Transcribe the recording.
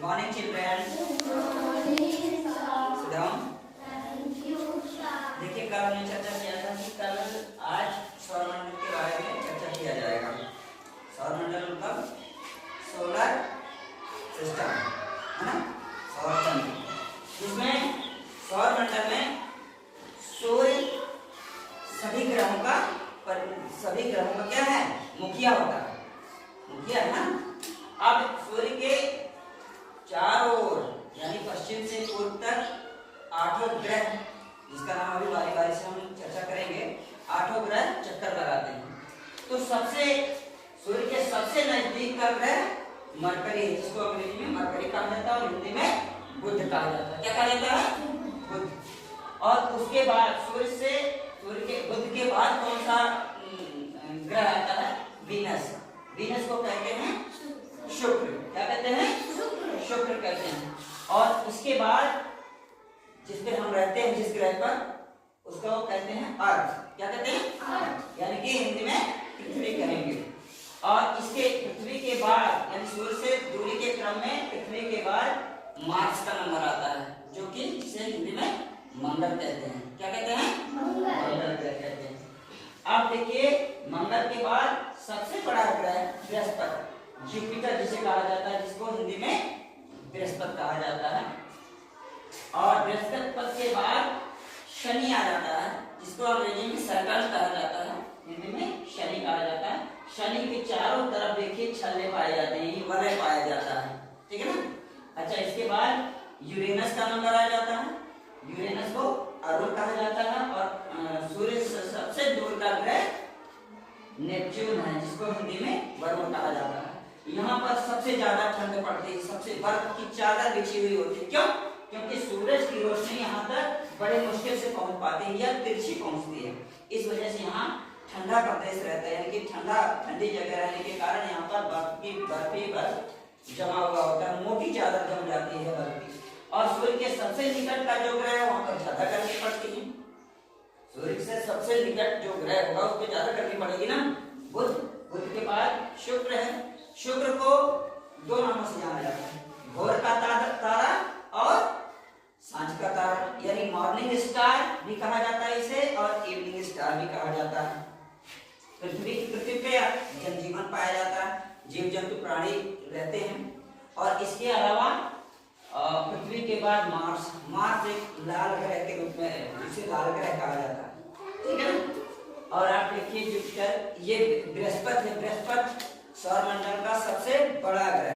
morning children. Sit down. देखिए कल हमने चर्चा किया था कि कल आज सौरमंडल के बारे में चर्चा किया जाएगा। सौरमंडल मतलब सोलर सिस्टम है ना, सौरमंडल, जिसमें सौरमंडल में सूर्य सभी ग्रहों का क्या है, मुखिया होता है, मुखिया है ना। अब सूर्य के चारों ओर यानी पश्चिम से पूर्व तक 8 ग्रह, जिसका नाम अभी बारी बारी से हम चर्चा करेंगे, 8 ग्रह चक्कर लगाते हैं। तो सूर्य के सबसे नजदीक का ग्रह मरकरी है, जिसको अंग्रेजी में मरकरी कहा जाता है और हिंदी में बुध कहा जाता है। क्या कहा जाता है? बुध। और उसके बाद बुध के बाद कौन सा ग्रह आता है? वीनस। वीनस को कहते हैं शुक्र। क्या कहते हैं? शुक्र कहते हैं। और उसके बाद जिस पे हम रहते हैं, जिस ग्रह पर, उसको कहते हैं अर्थ। क्या कहते हैं? अर्थ। यानी कि हिंदी में पृथ्वी कहेंगे। और इसके पृथ्वी के बाद यानी सूर्य से दूरी के क्रम में पृथ्वी के बाद मार्स का नंबर आता है, जो कि जिसे हिंदी में मंगल कहते हैं। क्या कहते हैं? मंगल कहते हैं। अब देखिए, मंगल के बाद सबसे बड़ा ग्रह बृहस्पति, जुपिटर जिसे कहा जाता है, जिसको हिंदी में बृहस्पति कहा जाता है। और बृहस्पति के बाद शनि आ जाता है, जिसको अंग्रेजी में सैटर्न कहा जाता है, हिंदी में शनि कहा जाता है। शनि के चारों तरफ देखिए छल्ले पाए जाते हैं, वलय पाया जाता है, ठीक है ना। अच्छा, इसके बाद यूरेनस का नंबर आ जाता है। यूरेनस को अरुण कहा जाता है। और सूर्य से सबसे दूर का ग्रह नेपच्यून है, जिसको हिंदी में वरुण कहा जाता है। यहाँ पर सबसे ज्यादा ठंड पड़ती है, सबसे बर्फ की चादर बिछी हुई होती है। क्यों? क्योंकि सूरज की रोशनी यहाँ तक बड़े मुश्किल से पहुंच पाती है या तिरछी पहुंचती है। इस वजह से यहाँ ठंडा प्रदेश रहता है, यानी कि ठंडी जगह रहने के कारण यहाँ पर बर्फ जमा हुआ होता है, मोटी चादर जम जाती है बर्फ की। और सूर्य के सबसे निकट का जो ग्रह है, वहां पर ज्यादा गर्मी पड़ती है। सूर्य से सबसे निकट जो ग्रह होगा उस पर ज्यादा गर्मी पड़ेगी ना, बुध। बुध के बाद शुक्र है। शुक्र को 2 नामों से जाना जाता है, भोर का तारा और सांझ का तारा, यानी मॉर्निंग स्टार भी कहा जाता है इसे, और इवनिंग स्टार भी कहा जाता है। पृथ्वी पे जनजीवन पाया जाता है, जीव जंतु प्राणी रहते हैं। और इसके अलावा पृथ्वी के बाद मार्स एक लाल ग्रह के रूप में, इसे लाल ग्रह कहा जाता है, ठीक है ना। और आप देखिए जुपिटर, ये बृहस्पति है। बृहस्पति सौरमंडल का सबसे बड़ा ग्रह।